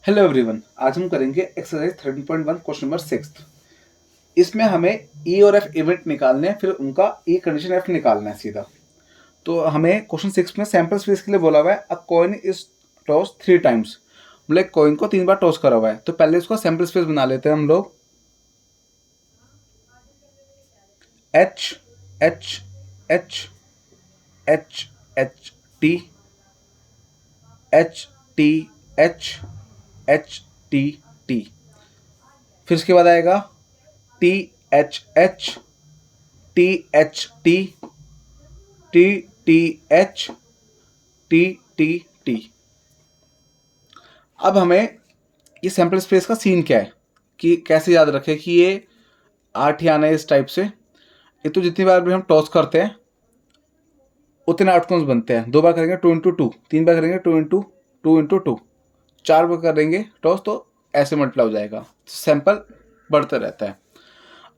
Hello everyone, आज हम करेंगे एक्सरसाइज 13.1 क्वेश्चन नंबर 6। इसमें हमें ई और एफ इवेंट निकालने हैं, फिर उनका ई कंडीशन एफ निकालना है सीधा। तो हमें क्वेश्चन 6 में सैंपल स्पेस के लिए बोला हुआ है अ कॉइन इज टॉस 3 टाइम्स, मतलब कॉइन को 3 बार टॉस करा हुआ है। तो पहले उसका सैंपल स्पेस बना लेते हैं हम लोग। H H H H H T H T H H T T. फिर उसके बाद आएगा T H H T H T T T H T T T. अब हमें ये सैंपल स्पेस का सीन क्या है कि कैसे याद रखें कि ये 8 ही आना है इस टाइप से। ये तो जितनी बार भी हम टॉस करते हैं उतने आउटकम्स बनते हैं। 2 बार करेंगे 2 इंटू 2, 3 बार करेंगे 2 इंटू 2 इंटू 2, 4 बार करेंगे टॉस तो ऐसे मल्टीप्लाई हो जाएगा, सैंपल बढ़ता रहता है।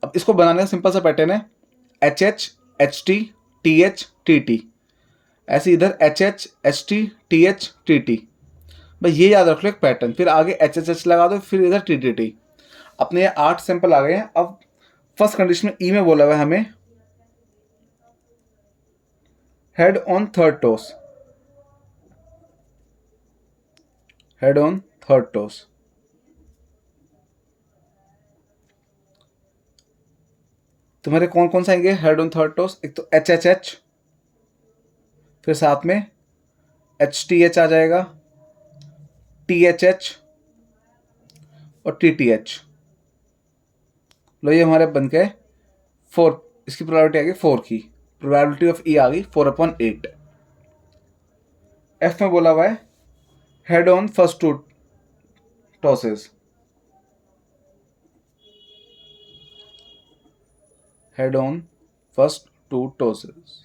अब इसको बनाने का सिंपल सा पैटर्न है H H H T H T T. ऐसे इधर H H H T H T T. बस ये याद रख लो एक पैटर्न, फिर आगे एच एच एच लगा दो, फिर इधर टी टी टी। अपने ये 8 सैंपल आ गए हैं। अब फर्स्ट कंडीशन में ई में बोला हुआ है हमें head on third toss, head on third toss. तुम्हारे कौन कौन सा आएंगे हेड ऑन थर्ड टॉस? एक तो एच एच एच, फिर साथ में एच टी एच आ जाएगा, टी एच एच और टी टी एच। लो ये हमारे बन गए 4। इसकी प्रोबेबिलिटी आ गई 4 की। प्रोबेबिलिटी ऑफ ई आ गई 4/8। एफ में बोला हुआ है head on first 2 tosses, head on first 2 tosses.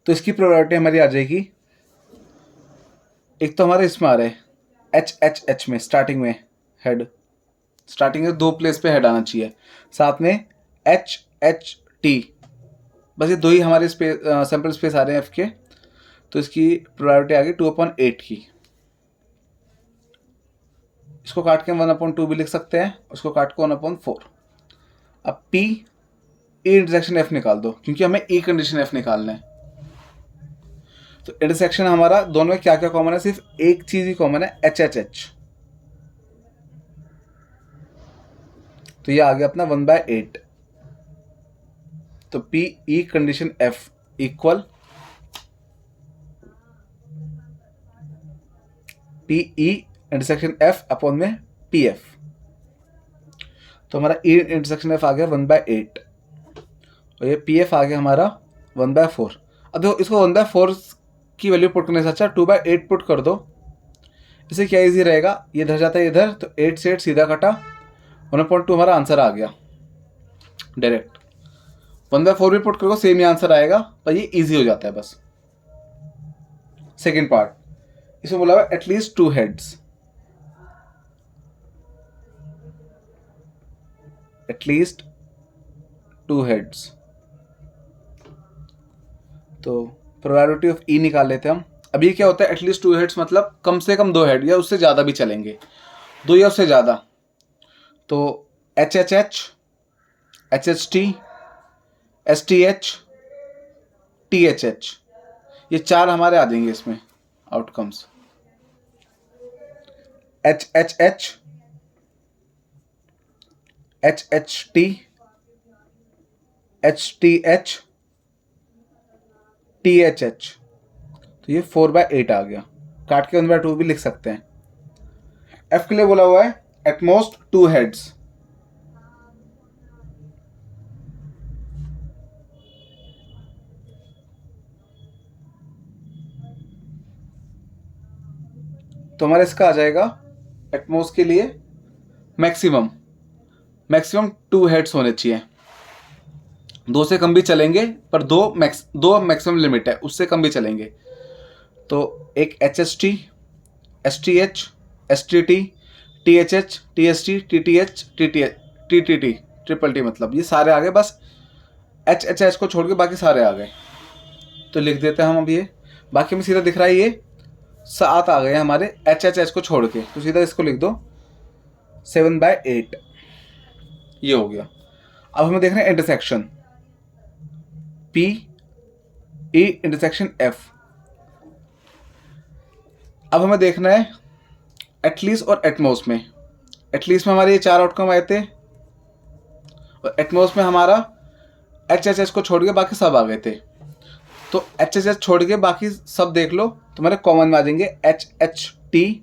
तो इसकी प्रोबेबिलिटी हमारी आ जाएगी, एक तो हमारे इसमें आ रहा है एच एच एच में स्टार्टिंग में हेड, स्टार्टिंग में 2 प्लेस पे हेड आना चाहिए, साथ में एच एच टी। बस ये 2 ही हमारे सैंपल स्पेस आ रहे हैं एफ के। तो इसकी प्रोबेबिलिटी आ गई 2/8 की। इसको काट के 1/2 भी लिख सकते हैं, उसको काट के 1/4। अब पी ई इंटरसेक्शन एफ निकाल दो, क्योंकि हमें ई कंडीशन एफ निकालना है। तो इंटरसेक्शन हमारा दोनों में क्या क्या कॉमन है? सिर्फ एक चीज ही कॉमन है, एच एच एच। तो ये आ गया अपना 1/8। तो P E condition F equal P E intersection F upon में पी एफ। तो हमारा ई इंटरसेक्शन एफ आ गया 1/8 और ये पी एफ आ गया हमारा 1/4। अब देखो इसको 1/4 की वैल्यू पुट करने से अच्छा 2/8 पुट कर दो। इससे क्या इजी रहेगा, ये इधर जाता है इधर, तो 8 से 8 सीधा कटा, 1/2 हमारा आंसर आ गया डायरेक्ट। 1/4 भी पुट करो सेम ही आंसर आएगा, पर ये इजी हो जाता है बस। सेकेंड पार्ट, इसमें बोला हुआ एटलीस्ट 2 हेड्स, एटलीस्ट 2 हेड्स। तो प्रोबेबिलिटी ऑफ ई निकाल लेते हैं हम। अब ये क्या होता है एटलीस्ट 2 हेड्स, मतलब कम से कम 2 हेड या उससे ज़्यादा भी चलेंगे, 2 या उससे ज़्यादा। तो H H H H H T S T H T H H, ये 4 हमारे आ जाएंगे इसमें outcomes. H H H H H T H T H H. तो ये 4/8 आ गया, काट के 1/2 भी लिख सकते हैं। एफ के लिए बोला हुआ है एटमोस्ट 2 हेड्स। तो हमारा इसका आ जाएगा एटमोस्ट के लिए मैक्सिमम 2 हेड्स होने चाहिए। 2 से कम भी चलेंगे, पर 2 मैक्सिमम लिमिट है, उससे कम भी चलेंगे। तो एक H H T S T T H H T S T T H T T triple T, मतलब ये सारे आ गए। बस एच एच एच को छोड़ के बाकी सारे आ गए। तो लिख देते हैं हम अब ये। बाकी हमें सीधा दिख रहा है ये 7 आ गए हमारे HHH को छोड़ के, तो सीधा इसको लिख दो 7/8, ये हो गया। अब हमें देख रहे हैं intersection P E intersection F। अब हमें देखना है एटलीस्ट और एटमोस्ट में। एटलीस्ट में हमारे ये 4 आउटकम आए थे और एटमोस्ट में हमारा HHH को छोड़ के बाकी सब आ गए थे। तो HHH छोड़ के बाकी सब देख लो, तुम्हारे कॉमन में आ जाएंगे HHT,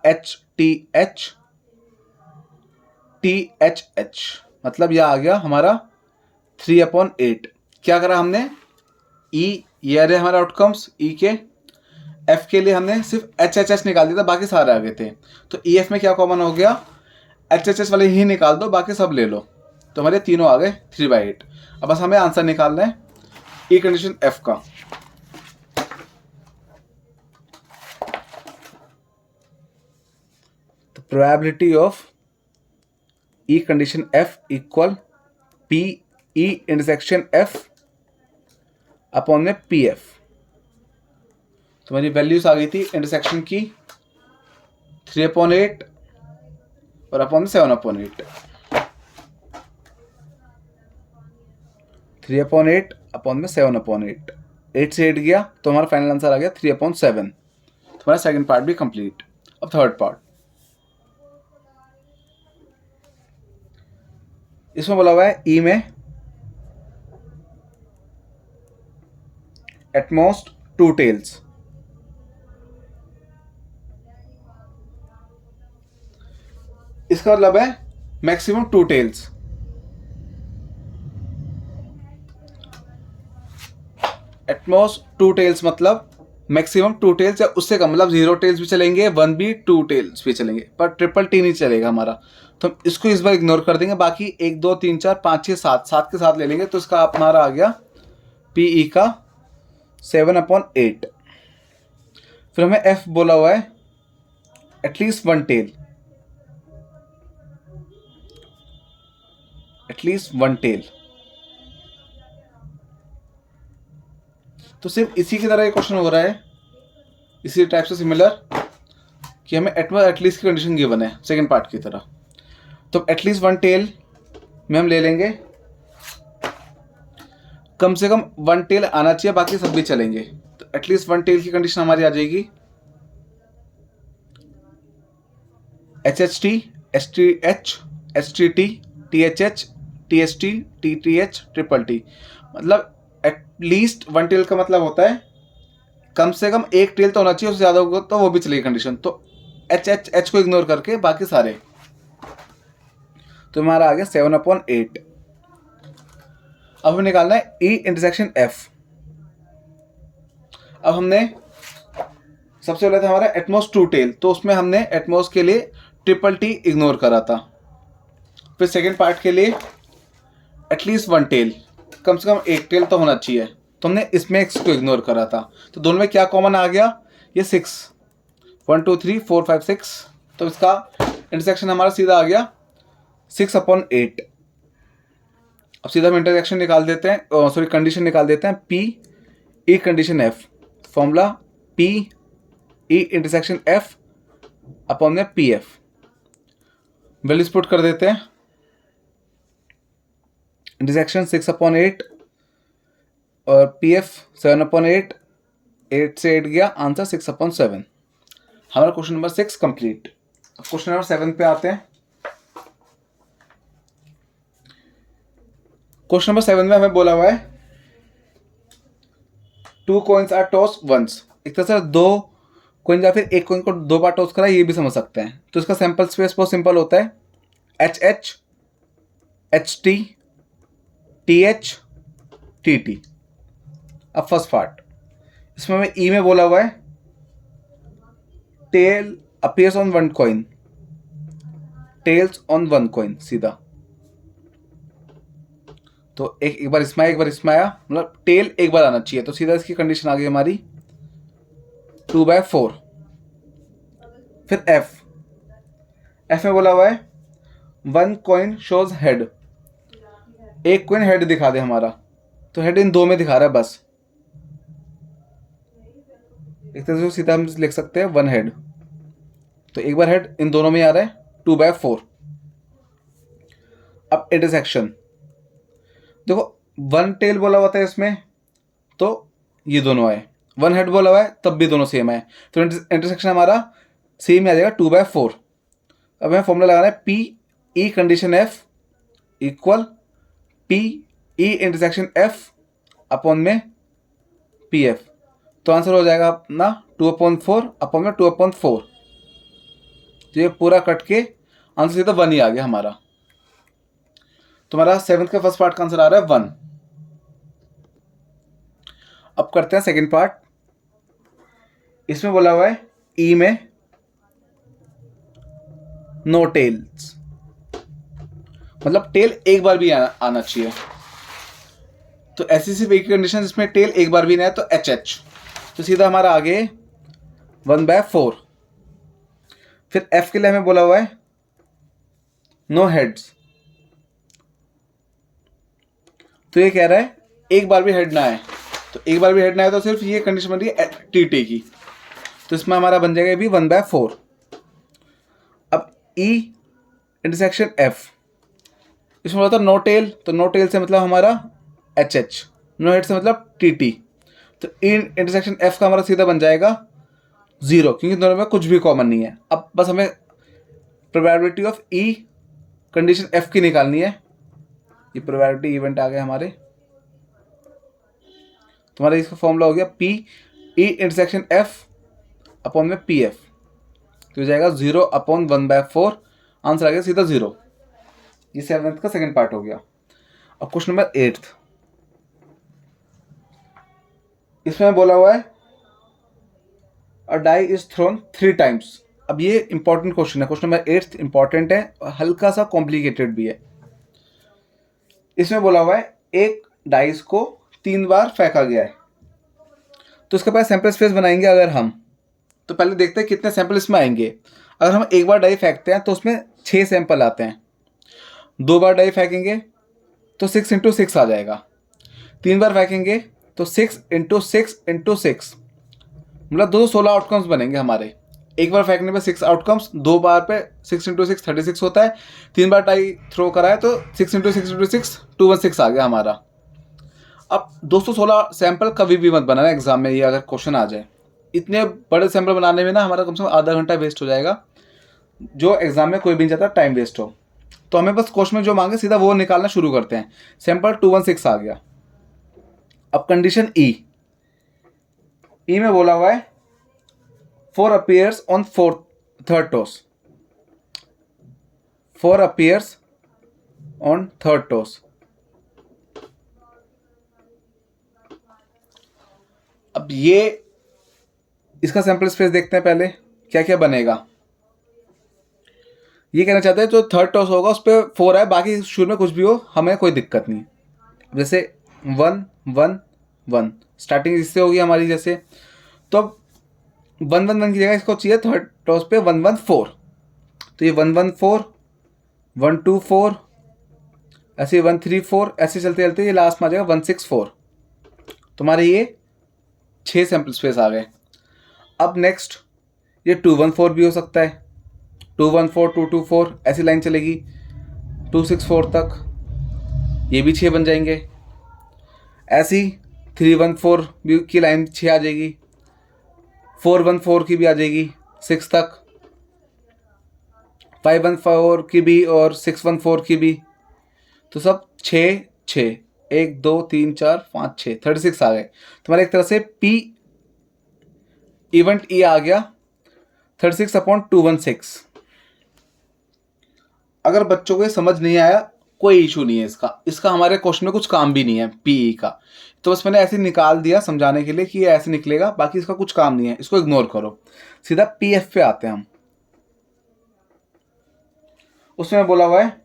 HTH, THH। मतलब यह आ गया हमारा 3/8। क्या करा हमने, ये आ रहे हमारे आउटकम्स E के। F के लिए हमने सिर्फ HHH निकाल दिया था, बाकी सारे आ गए थे। तो EF में क्या कॉमन हो गया, HHH वाले ही निकाल दो, बाकी सब ले लो। तो हमारे तीनों आ गए 3/8। अब बस हमें आंसर निकालना है E कंडीशन F का। तो probability of E condition F equal PE intersection F upon में PF। तुम्हारी वैल्यूज आ गई थी इंटरसेक्शन की 3/8 और अपॉन 7/8। 3/8 अपॉन में 7/8, 8 से 8 गया तो हमारा फाइनल आंसर आ गया 3/7। तुम्हारा सेकंड पार्ट भी कंप्लीट। अब थर्ड पार्ट, इसमें बोला हुआ है ई में एटमोस्ट 2 टेल्स। इसका मतलब है मैक्सिमम 2 टेल्स। एटमोस्ट 2 टेल्स मतलब मैक्सिमम 2 टेल्स या उससे कम, मतलब 0 टेल्स भी चलेंगे, 1 भी, 2 टेल्स भी चलेंगे, पर ट्रिपल टी नहीं चलेगा हमारा। तो हम इसको इस बार इग्नोर कर देंगे। बाकी 1 2 3 4 5 6 7 के साथ ले लेंगे। तो इसका हमारा आ गया PE का 7/8। फिर हमें F बोला हुआ है एटलीस्ट 1 टेल, एटलीस्ट 1 टेल। तो सिर्फ इसी की तरह एक क्वेश्चन हो रहा है, इसी टाइप से सिमिलर, कि हमें एटलीस्ट की कंडीशन गिवन है सेकंड पार्ट की तरह। तो एटलीस्ट 1 टेल में हम ले लेंगे कम से कम 1 टेल आना चाहिए, बाकी सब भी चलेंगे। तो एटलीस्ट 1 टेल की कंडीशन हमारी आ जाएगी HHT, HTH, HTT, THH, TST, TTH, triple T. मतलब एटलीस्ट 1 टेल का मतलब होता है कम से कम 1 टेल तो होना चाहिए, उससे ज़्यादा होगा तो वो भी चलेगी कंडीशन। तो HHH को इग्नोर करके बाकी सारे। तो हमारा आ गया 7/8। अब हमें निकालना है E इंटरसेक्शन F। अब हमने सबसे पहले था हमारा एटमोस्ट 2 टेल, तो उसमें हमने एटमोस्ट के लिए ट्रिपल टी इग्नोर करा था। फिर सेकेंड पार्ट के लिए एटलीस्ट 1 टेल, कम से कम 1 टेल तो होना चाहिए, तो हमने इसमें इसको इग्नोर करा था। तो दोनों में क्या कॉमन आ गया, ये 6, 1 2 3 4 5 6। तो इसका इंटरसेक्शन हमारा सीधा आ गया 6/8। अब सीधा हम इंटरसेक्शन निकाल देते हैं, सॉरी कंडीशन निकाल देते हैं P E condition F। Formula P E intersection F upon में PF। वैल्यूज पुट कर देते हैं। इंटरसेक्शन 6/8 और PF 7/8, 8 से 8 गया, आंसर 6/7। हमारा question number 6 complete. Question number 7 पे आते हैं। क्वेश्चन नंबर 7 में हमें बोला हुआ है 2 coins आर टॉस वंस। एक तरह से 2 कोइन या फिर एक कोइन को 2 बार टॉस करा, ये भी समझ सकते हैं। तो इसका सैंपल स्पेस बहुत सिंपल होता है, HH, HT, TH, TT। अब फर्स्ट पार्ट, इसमें हमें E में बोला हुआ है tail appears on 1 coin, tails on 1 coin, सीधा। तो एक बार इसमें आया, एक बार इसमें आया, मतलब टेल एक बार आना चाहिए। तो सीधा इसकी कंडीशन आ गई हमारी 2/4। फिर F में बोला हुआ है 1 कॉइन शोज हेड, एक कॉइन हेड दिखा दे हमारा। तो हेड इन दो में दिखा रहा है बस, एक तरह से सीधा हम लिख सकते हैं वन हेड। तो एक बार हेड इन दोनों में आ रहा है 2/4। अब इंटरसेक्शन देखो, वन टेल बोला हुआ था इसमें तो ये दोनों आए, वन हेड बोला हुआ है तब भी दोनों सेम है, तो इंटरसेक्शन हमारा सेम ही आ जाएगा 2/4। अब हमें फॉर्मूला लगाना है P E condition F equal P E intersection F upon में पी एफ। तो आंसर हो जाएगा अपना 2/4 अपॉन में 2/4। तो ये पूरा कट के आंसर सीधा 1 ही आ गया हमारा। तो हमारा 7th का फर्स्ट पार्ट का आंसर आ रहा है 1। अब करते हैं सेकंड पार्ट। इसमें बोला हुआ है ई में नो टेल्स, मतलब टेल एक बार भी आना चाहिए। तो ऐसी सिर्फ एक कंडीशन जिसमें टेल एक बार भी ना है तो एच एच। तो सीधा हमारा आगे 1/4। फिर एफ के लिए हमें बोला हुआ है नो हेड्स, तो ये कह रहा है एक बार भी हेड ना है। तो एक बार भी हेड ना है तो सिर्फ ये कंडीशन बन रही है टी टी की, तो इसमें हमारा बन जाएगा भी 1/4। अब ई इंटरसेक्शन एफ, इसमें बोला था नो टेल, तो नो टेल से मतलब हमारा एच एच, नो हेड से मतलब टी टी। तो ई इंटरसेक्शन एफ का हमारा सीधा बन जाएगा 0, क्योंकि दोनों में कुछ भी कॉमन नहीं है। अब बस हमें probability of E condition F की निकालनी है। ये प्रोबेबिलिटी इवेंट आ गए हमारे, तुम्हारा इसका फॉर्मूला हो गया P E intersection F upon में पी एफ, तो हो जाएगा 0/1/4। आंसर आ गया सीधा 0। ये 7th का सेकंड पार्ट हो गया। अब क्वेश्चन नंबर 8th, इसमें बोला हुआ है अ डाई इज थ्रोन 3 टाइम्स। अब ये इंपॉर्टेंट क्वेश्चन है, क्वेश्चन नंबर 8th इंपॉर्टेंट है और हल्का सा कॉम्प्लिकेटेड भी है। इसमें बोला हुआ है एक डाइस को 3 बार फेंका गया है, तो इसके पास सैंपल स्पेस बनाएंगे अगर हम, तो पहले देखते हैं कितने सैंपल इसमें आएंगे। अगर हम एक बार डाई फेंकते हैं तो उसमें 6 सैंपल आते हैं, 2 बार डाई फेंकेंगे तो 6 × 6 आ जाएगा, 3 बार फेंकेंगे तो 6 × 6 × 6, मतलब 216 आउटकम्स बनेंगे हमारे। एक बार फेंकने पे 6 आउटकम्स, 2 बार पे 6 × 6 36 होता है, 3 बार डाई थ्रो कराए तो 6 × 6 × 6 216 आ गया हमारा। अब 216 सैंपल कभी भी मत बनाना एग्जाम में, ये अगर क्वेश्चन आ जाए। इतने बड़े सैंपल बनाने में ना हमारा कम से कम आधा घंटा वेस्ट हो जाएगा, जो एग्जाम में कोई भी नहीं चाहता टाइम वेस्ट हो। तो हमें बस क्वेश्चन में जो मांगे सीधा वो निकालना शुरू करते हैं। सैंपल 216 आ गया। अब कंडीशन ई में बोला हुआ है 4 appears on third toss, 4 appears on third toss। अब ये इसका सैंपल स्पेस देखते हैं पहले क्या क्या बनेगा। ये कहना चाहते हैं जो थर्ड टॉस होगा उस पर 4 है, बाकी शुरू में कुछ भी हो हमें कोई दिक्कत नहीं। जैसे 1 1 1 स्टार्टिंग इससे होगी हमारी, जैसे तो अब 1 1 1 की जगह इसको चाहिए थर्ड टॉस पे 1 1 4, तो ये 1 1 4 1 2 4 ऐसे 1 3 4 ऐसे चलते चलते ये लास्ट में आ जाएगा 1 6 4। तुम्हारे ये 6 सैंपल स्पेस आ गए। अब नेक्स्ट ये 2 1 4 भी हो सकता है, 2 1 4 2 2 4 ऐसी लाइन चलेगी 2 6 4 तक, ये भी 6 बन जाएंगे। ऐसी 3 1 4 भी की लाइन 6 आ जाएगी, 4 1 4 की भी आ जाएगी 6 तक, 5 1 4 की भी और 6 1 4 की भी। तो सब 6 6 1 2 3 4 5 6 36 आ गए। तुम्हारे एक तरह से पी इवेंट ई आ गया 36/216। अगर बच्चों को ये समझ नहीं आया कोई इशू नहीं है, इसका हमारे क्वेश्चन में कुछ काम भी नहीं है पीई का, तो बस मैंने ऐसे निकाल दिया समझाने के लिए कि ये ऐसे निकलेगा, बाकी इसका कुछ काम नहीं है, इसको इग्नोर करो। सीधा पीएफ पे आते हैं हम। उसमें बोला हुआ है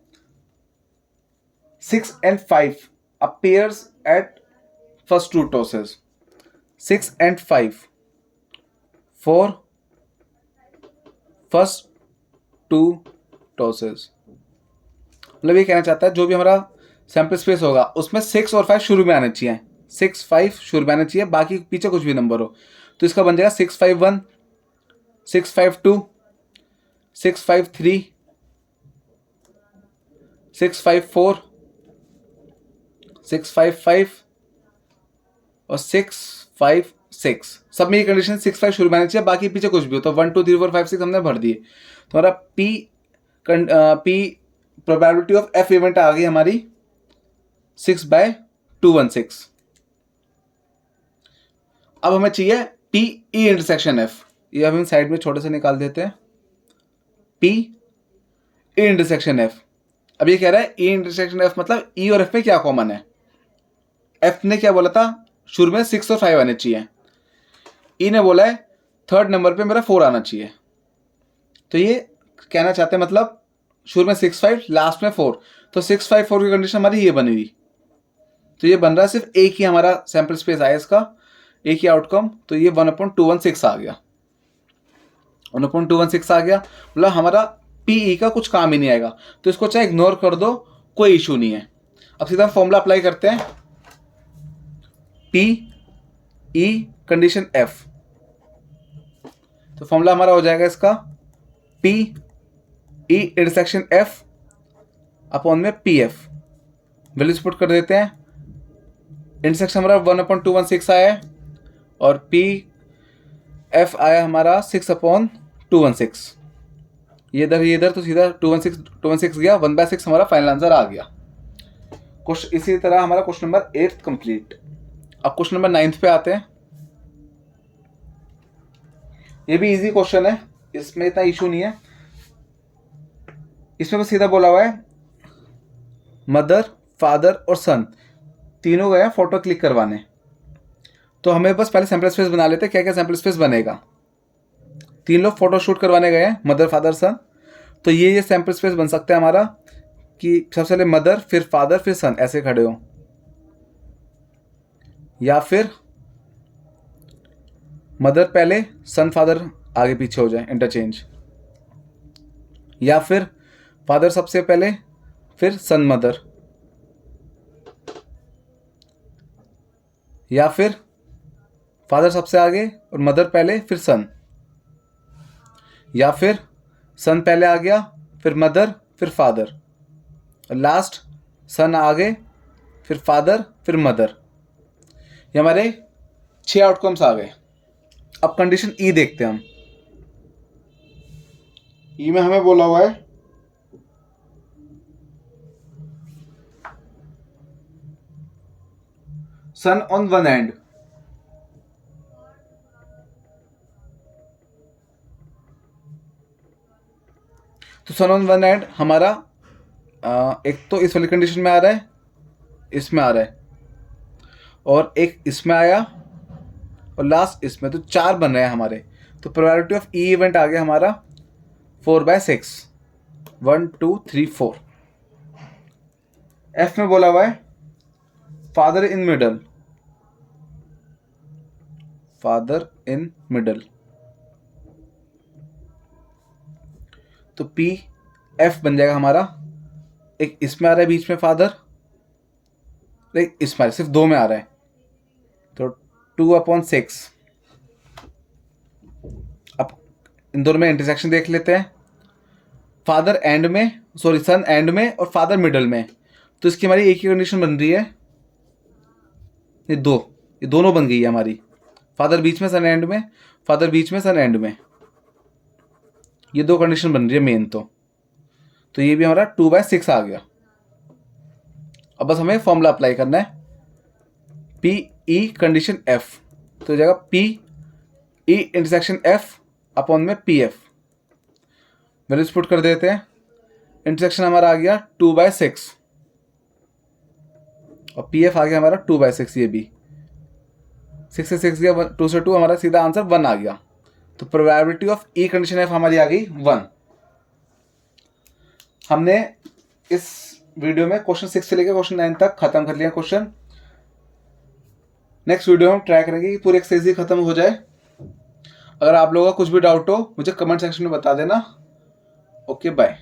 6 and 5 appears at first 2 tosses, 6 and 5 for first 2 tosses। मतलब ये कहना चाहता है जो भी हमारा सैम्पल स्पेस होगा उसमें 6 और 5 शुरू में आने चाहिए, 6 5 शुरू में आने चाहिए, बाकी पीछे कुछ भी नंबर हो। तो इसका बन जाएगा 6 5 1, 6 5 2, 6 5 3, 6 5 4, 6 5 5 और 6 5 6। सब में ये कंडीशन 6 5 शुरू में आनी चाहिए, बाकी पीछे कुछ भी हो। तो 1 2 3 4 5 6 हमने भर दिए। तो हमारा P probability of F event आ गई हमारी 6/216। अब हमें चाहिए पी ई इंटरसेक्शन एफ। ये हम साइड में छोटे से निकाल देते हैं, पी ई इंटरसेक्शन एफ। अब ये कह रहा है ई इंटरसेक्शन एफ मतलब ई और एफ में क्या कॉमन है। एफ ने क्या बोला था, शुरू में 6 और 5 आने चाहिए। ई ने बोला है थर्ड नंबर पे मेरा 4 आना चाहिए। तो ये कहना चाहते हैं मतलब शुरू में 6 5 लास्ट में 4, तो 6 5 4 की कंडीशन हमारी ये बनी हुई। तो ये बन रहा है सिर्फ एक ही हमारा सैंपल स्पेस आया इसका, एक ही आउटकम। तो ये 1/216 आ गया, 1/216 आ गया। मतलब हमारा पीई का कुछ काम ही नहीं आएगा। तो इसको चाहे इग्नोर कर दो, कोई इशू नहीं है। अब सीधा फॉर्मूला अप्लाई करते हैं, पी ई कंडीशन एफ। तो फॉर्मूला हमारा हो जाएगा इसका P E intersection F upon में पी एफ। वैल्यूज पुट कर देते हैं। इंटरसेक्शन हमारा 1/216 आया है और पी एफ आया हमारा 6/216। ये इधर तो सीधा 216 गया, 1/6 हमारा फाइनल आंसर आ गया। इसी तरह हमारा क्वेश्चन नंबर 8 कंप्लीट। अब क्वेश्चन नंबर 9 पे आते हैं। ये भी इजी क्वेश्चन है, इसमें इतना इशू नहीं है। इसमें बस सीधा बोला हुआ है मदर फादर और सन तीनों गए फोटो क्लिक करवाने। तो हमें बस पहले सैंपल स्पेस बना लेते हैं, क्या क्या सैंपल स्पेस बनेगा। 3 लोग फोटो शूट करवाने गए हैं, मदर फादर सन। तो ये सैंपल स्पेस बन सकता है हमारा कि सबसे पहले मदर फिर फादर फिर सन ऐसे खड़े हो, या फिर मदर पहले सन फादर आगे पीछे हो जाए इंटरचेंज, या फिर फादर सबसे पहले फिर सन मदर, या फिर फादर सबसे आगे और मदर पहले फिर सन, या फिर सन पहले आ गया फिर मदर फिर फादर और लास्ट सन आगे फिर फादर फिर मदर। ये हमारे 6 आउटकम्स आ गए। अब कंडीशन ई देखते हैं हम। ई में हमें बोला हुआ है सन ऑन वन एंड। तो सन ऑन वन एंड हमारा एक तो इस वाली कंडीशन में आ रहा है, इसमें आ रहा है, और एक इसमें आया और लास्ट इसमें। तो 4 बन रहे हैं हमारे। तो प्रोबेबिलिटी ऑफ ई इवेंट आ गया हमारा 4/6, 1 2 3 4। एफ में बोला हुआ है father in middle, father in middle. तो पी एफ बन जाएगा हमारा, एक इसमें आ रहा है बीच में फादर, एक इसमें आ रहा है, सिर्फ 2 में आ रहा है। तो 2/6। अब इन दोनों में इंटरसेक्शन देख लेते हैं। फादर एंड में, सॉरी सन एंड में और फादर मिडल में। तो इसकी हमारी एक ही कंडीशन बन रही है, ये दोनों बन गई है हमारी। फादर बीच में सन एंड में, फादर बीच में सन एंड में, ये 2 कंडीशन बन रही है मेन। तो ये भी हमारा 2/6 आ गया। अब बस हमें फॉर्मूला अप्लाई करना है, पी ई कंडीशन एफ। तो हो जाएगा P E intersection F upon में पी एफ। वैल्यूज पुट कर देते हैं। इंटरसेक्शन हमारा आ गया 2/6 और पी एफ आ गया हमारा 2/6। ये भी 6 से 6 गया, 2 से 2 हमारा सीधा आंसर 1 आ गया। तो probability of E condition F हमारी आ गई 1। हमने इस वीडियो में क्वेश्चन 6 से लेकर क्वेश्चन 9 तक खत्म कर लिया क्वेश्चन। नेक्स्ट वीडियो में हम ट्राई करेंगे कि पूरी एक्सरसाइज ही खत्म हो जाए। अगर आप लोगों का कुछ भी डाउट हो मुझे कमेंट सेक्शन में बता देना। Okay bye.